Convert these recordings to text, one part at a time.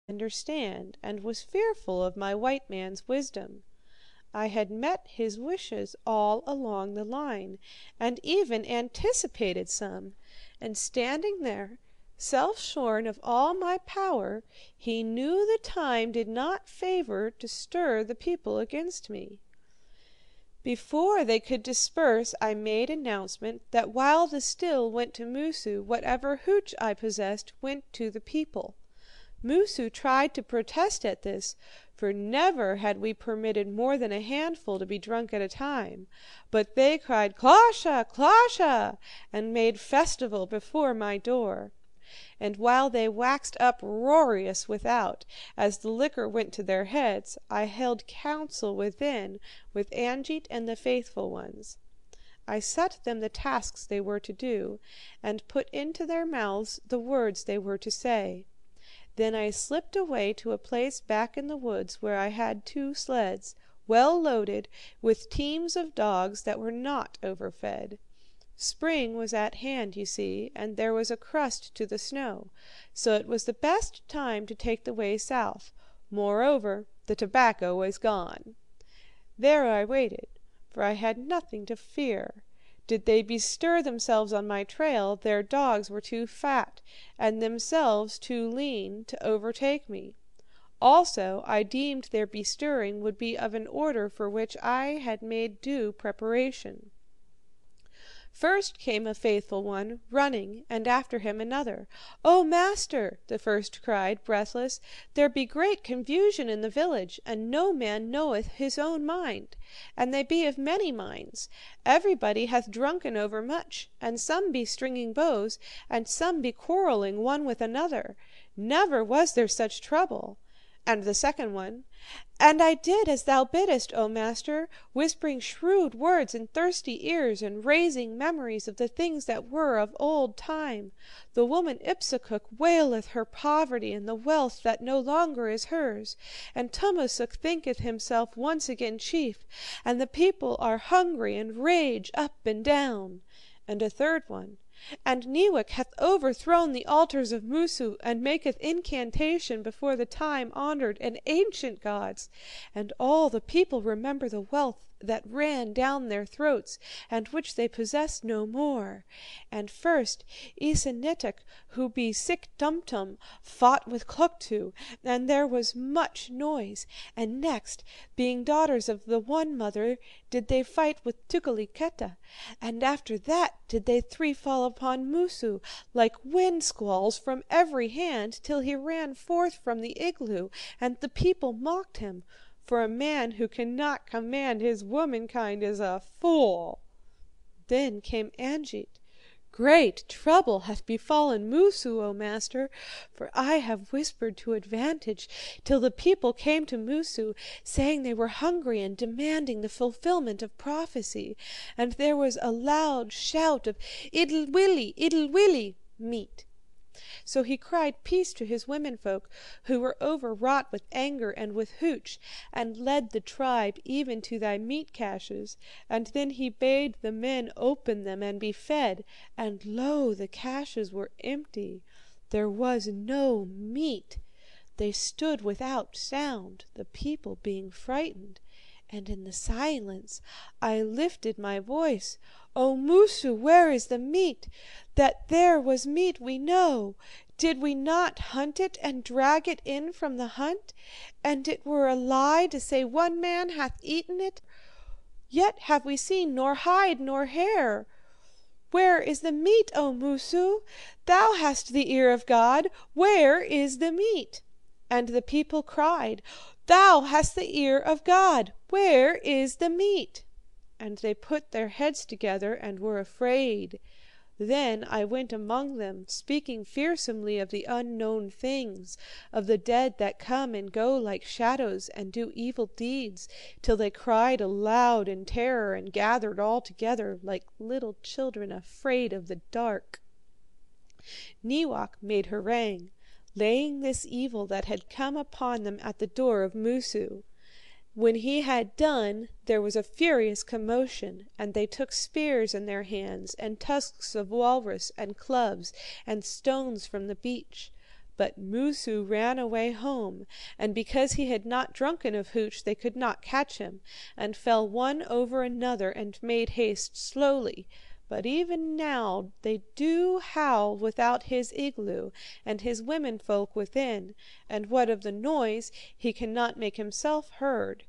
understand, and was fearful of my white man's wisdom. I had met his wishes all along the line, and even anticipated some, and standing there, self-shorn of all my power, he knew the time did not favor to stir the people against me. Before they could disperse, I made announcement that while the still went to Moosu, whatever hooch I possessed went to the people. Moosu tried to protest at this, for never had we permitted more than a handful to be drunk at a time, but they cried "Clasha, clasha," and made festival before my door. And while they waxed uproarious without, as the liquor went to their heads, I held council within with Angeit and the faithful ones. I set them the tasks they were to do, and put into their mouths the words they were to say. Then I slipped away to a place back in the woods where I had 2 sleds, well loaded, with teams of dogs that were not overfed. Spring was at hand, you see, and there was a crust to the snow, so it was the best time to take the way south. Moreover, the tobacco was gone. There I waited, for I had nothing to fear. Did they bestir themselves on my trail, their dogs were too fat, and themselves too lean, to overtake me. Also, I deemed their bestirring would be of an order for which I had made due preparation. First came a faithful one, running, and after him another. "O master," the first cried, breathless, "there be great confusion in the village, and no man knoweth his own mind. And they be of many minds. Everybody hath drunken overmuch, and some be stringing bows, and some be quarrelling one with another. Never was there such trouble." And the second one, "And I did as thou biddest, O master, whispering shrewd words in thirsty ears, and raising memories of the things that were of old time. The woman Ipsukuk waileth her poverty and the wealth that no longer is hers, and Tummasook thinketh himself once again chief, and the people are hungry and rage up and down." And a third one, "And Neewak hath overthrown the altars of Moosu, and maketh incantation before the time-honored and ancient gods, and all the people remember the wealth that ran down their throats, and which they possess no more. And first, Esanetuk, who be sick Tumtum, fought with Kluktu, and there was much noise. And next, being daughters of the one mother, did they fight with Tukaliketa. And after that did they 3 fall upon Moosu, like wind squalls from every hand, till he ran forth from the igloo, and the people mocked him. For a man who cannot command his womankind is a fool." Then came Angeit. "Great trouble hath befallen Moosu, O master, for I have whispered to advantage, till the people came to Moosu, saying they were hungry and demanding the fulfillment of prophecy. And there was a loud shout of 'Idle willy,' meat. So he cried peace to his womenfolk, who were overwrought with anger and with hooch, and led the tribe even to thy meat caches. And then he bade the men open them and be fed, and lo, the caches were empty. There was no meat. They stood without sound, the people being frightened. And in the silence I lifted my voice. 'O Moosu, where is the meat? That there was meat we know. Did we not hunt it and drag it in from the hunt? And it were a lie to say one man hath eaten it. Yet have we seen nor hide nor hair. Where is the meat, O Moosu? Thou hast the ear of God. Where is the meat?' And the people cried, 'Thou hast the ear of God. Where is the meat?' And they put their heads together and were afraid. Then I went among them, speaking fearsomely of the unknown things, of the dead that come and go like shadows and do evil deeds, till they cried aloud in terror and gathered all together like little children afraid of the dark. Neewak made harangue, laying this evil that had come upon them at the door of Moosu. When he had done, there was a furious commotion, and they took spears in their hands, and tusks of walrus, and clubs, and stones from the beach. But Moosu ran away home, and because he had not drunken of hooch they could not catch him, and fell one over another and made haste slowly. But even now they do howl without his igloo, and his women folk within, and what of the noise, he cannot make himself heard.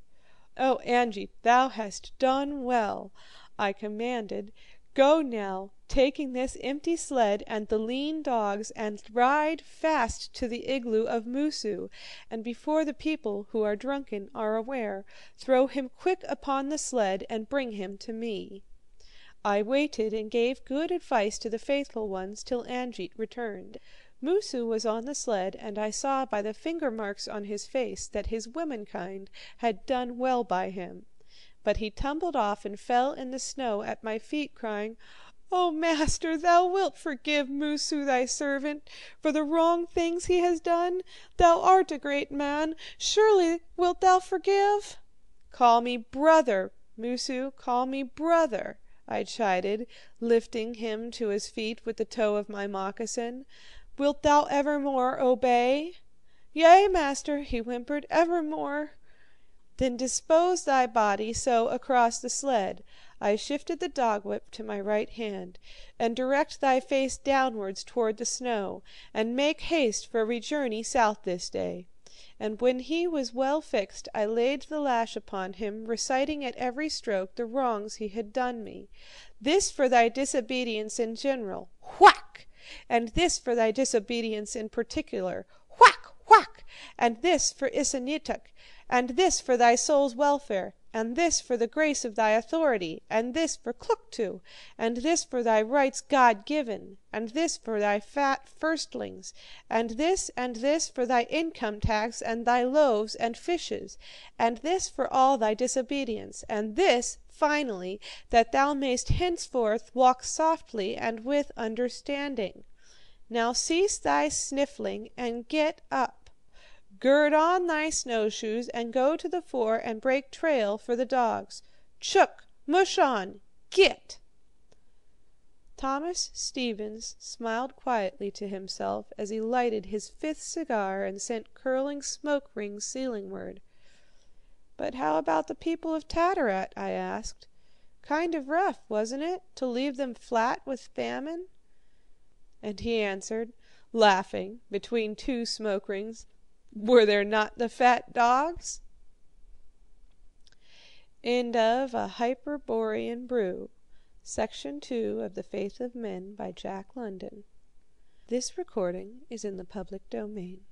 Oh, Angie, thou hast done well, I commanded. Go now, taking this empty sled and the lean dogs, and ride fast to the igloo of Moosu, and before the people who are drunken are aware, throw him quick upon the sled and bring him to me. I waited and gave good advice to the faithful ones till Anjeet returned. Moosu was on the sled, and I saw by the finger marks on his face that his womenkind had done well by him. But he tumbled off and fell in the snow at my feet, crying, "O master, thou wilt forgive Moosu thy servant for the wrong things he has done? Thou art a great man. Surely wilt thou forgive?" "Call me brother, Moosu, call me brother," I chided, lifting him to his feet with the toe of my moccasin. "Wilt thou evermore obey?" "Yea, master," he whimpered, "evermore." "Then dispose thy body so across the sled," I shifted the dog whip to my right hand, "and direct thy face downwards toward the snow, and make haste for we journey south this day." And when he was well fixed, I laid the lash upon him, reciting at every stroke the wrongs he had done me. "This for thy disobedience in general, whack! And this for thy disobedience in particular, whack, whack! And this for Isanituk, and this for thy soul's welfare, and this for the grace of thy authority, and this for Kluktu, and this for thy rights God given, and this for thy fat firstlings, and this for thy income tax and thy loaves and fishes, and this for all thy disobedience, and this, finally, that thou mayst henceforth walk softly and with understanding. Now cease thy sniffling and get up. Gird on thy snowshoes and go to the fore and break trail for the dogs. Chook, mush on, git!" Thomas Stevens smiled quietly to himself as he lighted his fifth cigar and sent curling smoke rings ceilingward. "But how about the people of Tattarat?" I asked. "Kind of rough, wasn't it, to leave them flat with famine?" And he answered, laughing between two smoke rings, "Were there not the fat dogs?" End of A Hyperborean Brew, Section 2 of The Faith of Men by Jack London. This recording is in the public domain.